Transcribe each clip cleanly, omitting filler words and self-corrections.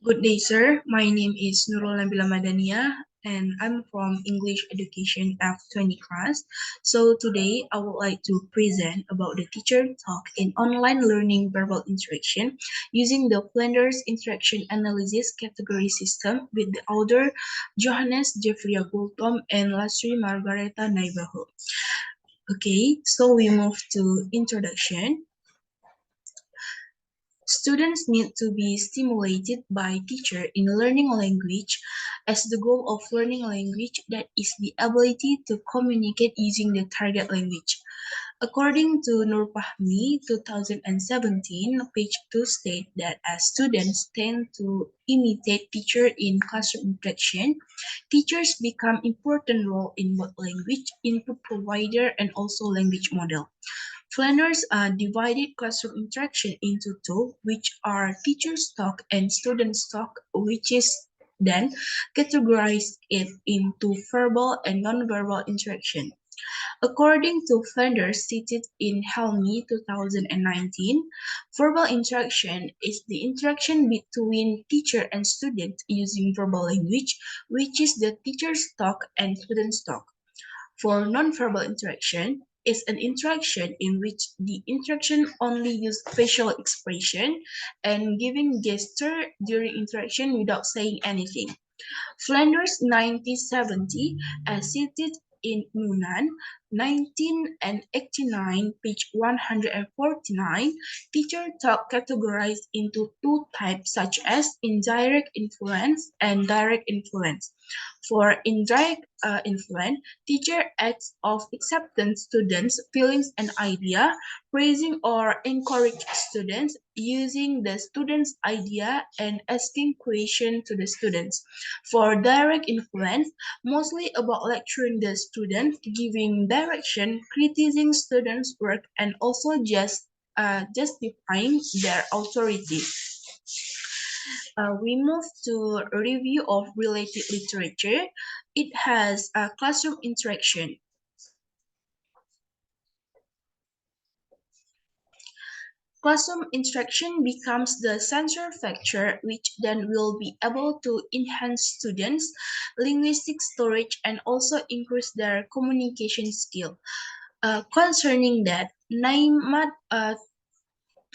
Good day, sir. My name is Nabila and I'm from English Education F20 class. So today I would like to present about the teacher talk in online learning verbal interaction using the Flanders interaction analysis category system with the author Johannes Jefria Gultom and Lasri Margareta Naibaho. Okay, so we move to introduction. Students need to be stimulated by teacher in learning language as the goal of learning language that is the ability to communicate using the target language. According to Nurpahmi 2017, page 2 state that as students tend to imitate teacher in classroom interaction, teachers become important role in both language input provider and also language model. Flanders divided classroom interaction into two, which are teacher's talk and student's talk, which is then categorized it into verbal and non-verbal interaction. According to Flanders cited in Helmi 2019, verbal interaction is the interaction between teacher and student using verbal language, which is the teacher's talk and student's talk. For nonverbal interaction, is an interaction in which the interaction only use facial expression and giving gesture during interaction without saying anything. Flanders 1970, as cited in Nunan 1989, page 149, teacher talk categorized into two types such as indirect influence and direct influence. For indirect influence, teacher acts of accepting students' feelings and idea, praising or encourage students, using the students' idea and asking questions to the students. For direct influence, mostly about lecturing the student, giving direction, criticizing students' work, and also justifying their authority. We move to a review of related literature. It has a classroom interaction. Classroom interaction becomes the central factor which then will be able to enhance students' linguistic storage and also increase their communication skill. Concerning that, NIMAT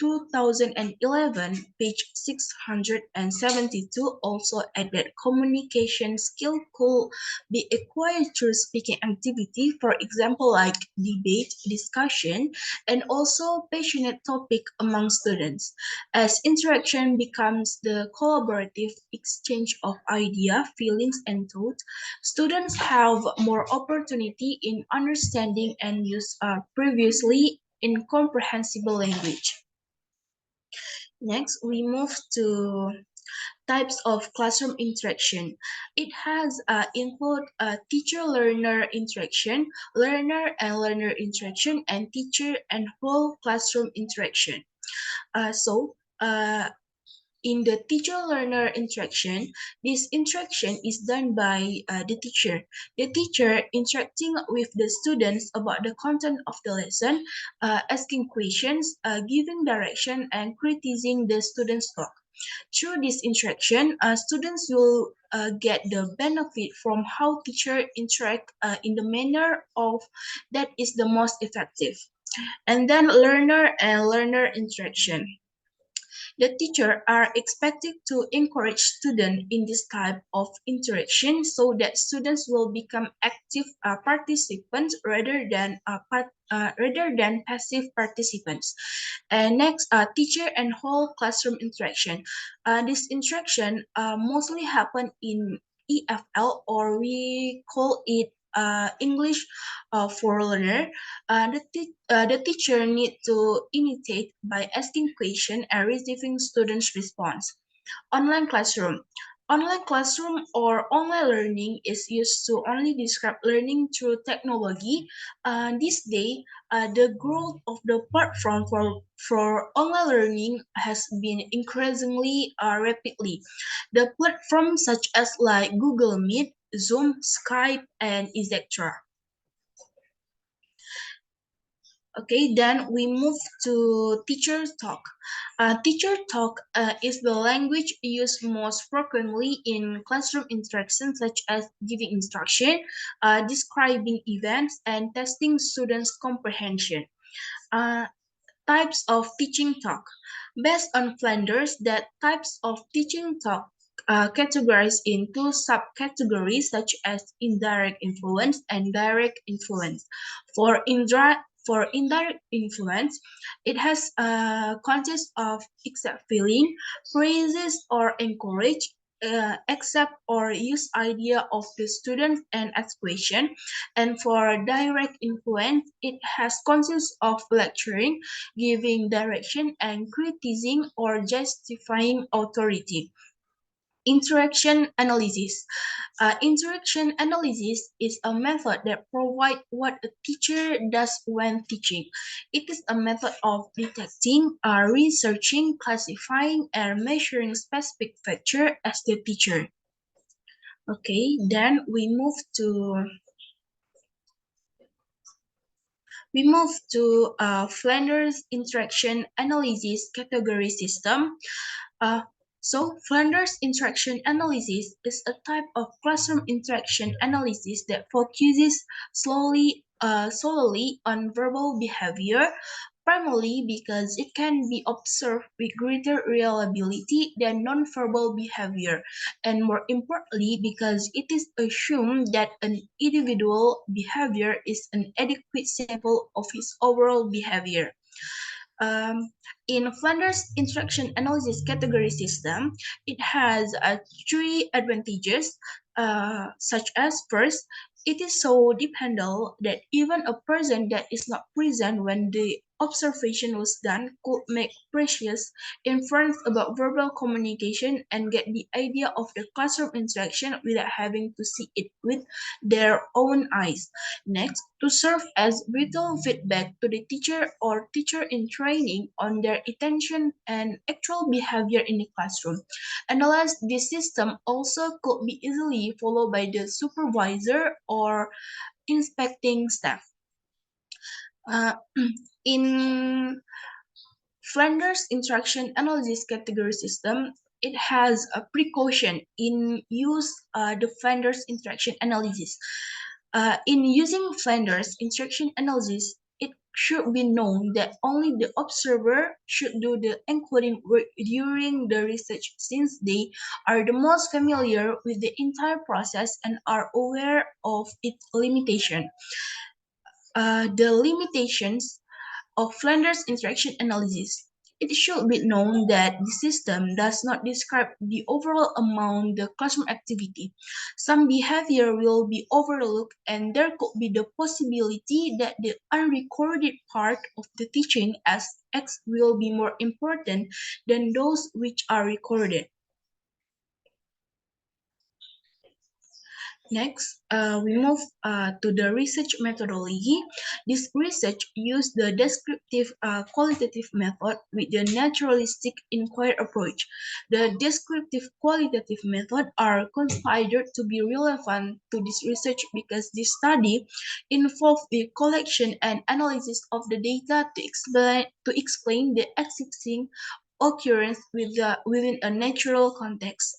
2011, page 672 also added communication skill could be acquired through speaking activity, for example, like debate, discussion, and also passionate topic among students. As interaction becomes the collaborative exchange of idea, feelings, and thoughts, students have more opportunity in understanding and use previously incomprehensible language. Next, we move to types of classroom interaction. It has include teacher-learner interaction, learner and learner interaction, and teacher and whole classroom interaction. So, in the teacher-learner interaction, this interaction is done by the teacher. The teacher interacting with the students about the content of the lesson, asking questions, giving direction, and criticizing the students' talk. Through this interaction, students will get the benefit from how teacher interact in the manner of that is the most effective. And then learner and learner interaction. The teacher are expected to encourage students in this type of interaction so that students will become active participants rather than passive participants. And next, teacher and whole classroom interaction. This interaction mostly happen in EFL, or we call it English for learner. The teacher need to imitate by asking question and receiving students' response. Online classroom. Online classroom or online learning is used to only describe learning through technology. This day, the growth of the platform for online learning has been increasingly rapidly. The platforms such as like Google Meet, Zoom, Skype, and etc. Okay, then we move to teacher talk. Teacher talk is the language used most frequently in classroom interactions, such as giving instruction, describing events, and testing students' comprehension. Uh, Types of teaching talk. Based on Flanders, that types of teaching talk categorized into subcategories such as indirect influence and direct influence. For indirect influence, it has consists of accept feeling, praises or encourage, accept or use idea of the student and ask question. And for direct influence, it has consists of lecturing, giving direction, and criticizing or justifying authority. Interaction analysis. Interaction analysis is a method that provides what a teacher does when teaching. It is a method of detecting, researching, classifying, and measuring specific factors as the teacher. Okay, then we move to Flanders interaction analysis category system. Uh, Flanders interaction analysis is a type of classroom interaction analysis that focuses solely on verbal behavior, primarily because it can be observed with greater reliability than nonverbal behavior, and more importantly, because it is assumed that an individual behavior is an adequate sample of his overall behavior. Um, in Flanders instruction analysis category system, it has three advantages, such as first, it is so dependable that even a person that is not present when the observation was done could make precious inference about verbal communication and get the idea of the classroom interaction without having to see it with their own eyes. Next, to serve as vital feedback to the teacher or teacher in training on their intention and actual behavior in the classroom. Unless this system also could be easily followed by the supervisor or inspecting staff. Uh, in Flanders instruction analysis category system, it has a precaution in use the Flanders instruction analysis. In using Flanders instruction analysis, it should be known that only the observer should do the encoding work during the research, since they are the most familiar with the entire process and are aware of its limitation. The limitations of Flanders interaction analysis. It should be known that the system does not describe the overall amount the classroom activity. Some behavior will be overlooked, and there could be the possibility that the unrecorded part of the teaching aspects will be more important than those which are recorded. Next, we move to the research methodology. This research used the descriptive qualitative method with the naturalistic inquiry approach. The descriptive qualitative method are considered to be relevant to this research because this study involved the collection and analysis of the data to explain the existing occurrence within a natural context.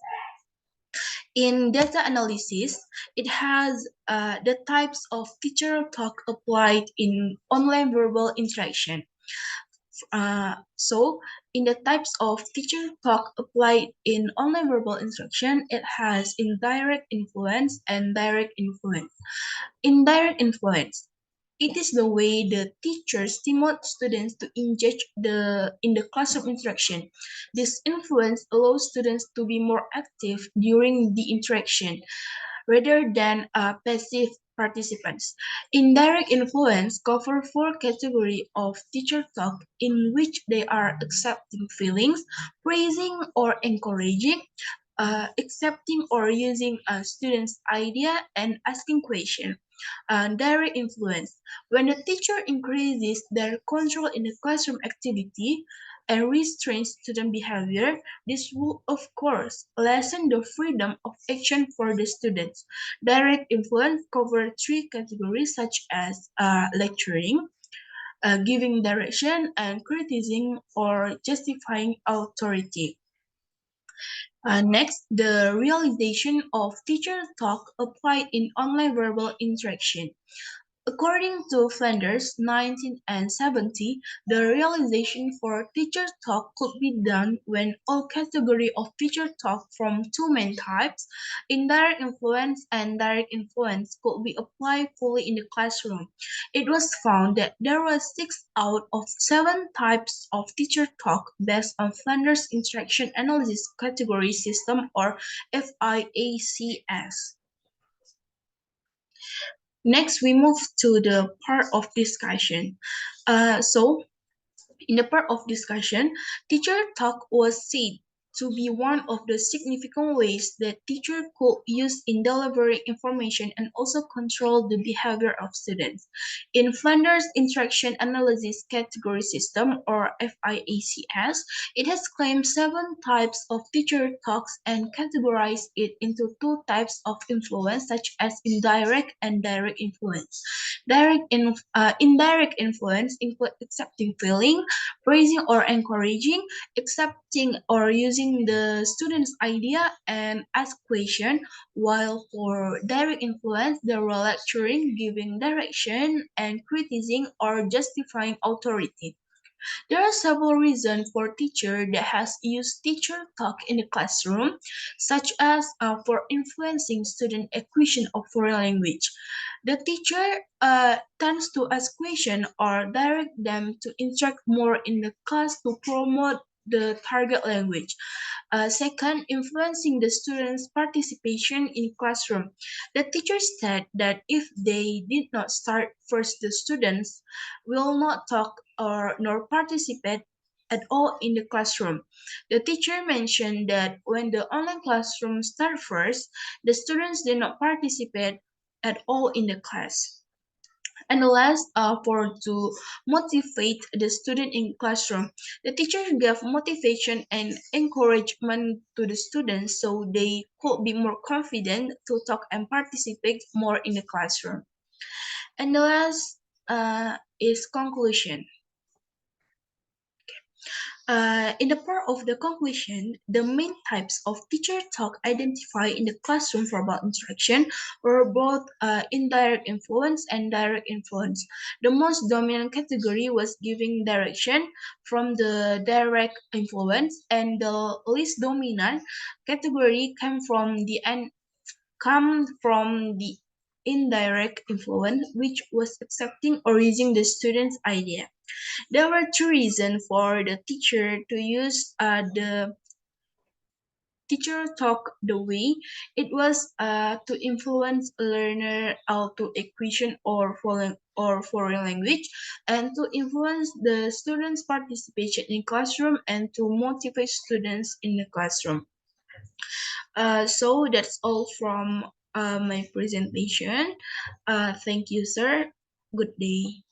In data analysis, it has the types of teacher talk applied in online verbal interaction. In the types of teacher talk applied in online verbal instruction, it has indirect influence and direct influence. Indirect influence. It is the way the teacher stimulates students to engage in the classroom interaction. This influence allows students to be more active during the interaction rather than passive participants. Indirect influence cover four categories of teacher talk in which they are accepting feelings, praising or encouraging, accepting or using a student's idea, and asking questions. Direct influence. When the teacher increases their control in the classroom activity and restrains student behavior, this will, of course, lessen the freedom of action for the students. Direct influence covers three categories such as lecturing, giving direction and criticizing or justifying authority. Next, the realization of teacher talk applied in online verbal interaction. According to Flanders 1970, the realization for teacher talk could be done when all category of teacher talk from two main types, indirect influence and direct influence, could be applied fully in the classroom. It was found that there were 6 out of 7 types of teacher talk based on Flanders Interaction Analysis Category System or FIACS. Next, we move to the part of discussion. In the part of discussion, teacher talk was said to be one of the significant ways that teacher could use in delivering information and also control the behavior of students. In Flanders Interaction Analysis Category System, or FIACS, it has claimed 7 types of teacher talks and categorized it into 2 types of influence, such as indirect and direct influence. Indirect influence include accepting feeling, praising or encouraging, accepting or using the student's idea, and ask question, while for direct influence, there were lecturing, giving direction, and criticizing or justifying authority. There are several reasons for teacher that has used teacher talk in the classroom, such as for influencing student acquisition of foreign language. The teacher tends to ask questions or direct them to interact more in the class to promote the target language. Second, influencing the students' participation in classroom. The teacher said that if they did not start first, the students will not talk or nor participate at all in the classroom. The teacher mentioned that when the online classroom started first, the students did not participate at all in the class. And the last, for to motivate the student in classroom, the teacher gave motivation and encouragement to the students so they could be more confident to talk and participate more in the classroom. And the last is conclusion. In the part of the conclusion, the main types of teacher talk identified in the classroom for about interaction were both indirect influence and direct influence. The most dominant category was giving direction from the direct influence, and the least dominant category come from the indirect influence, which was accepting or using the student's idea. There were two reasons for the teacher to use the teacher talk the way it was to influence a learner to acquisition or foreign language, and to influence the students' participation in classroom and to motivate students in the classroom. So that's all from my presentation. Thank you, sir. Good day.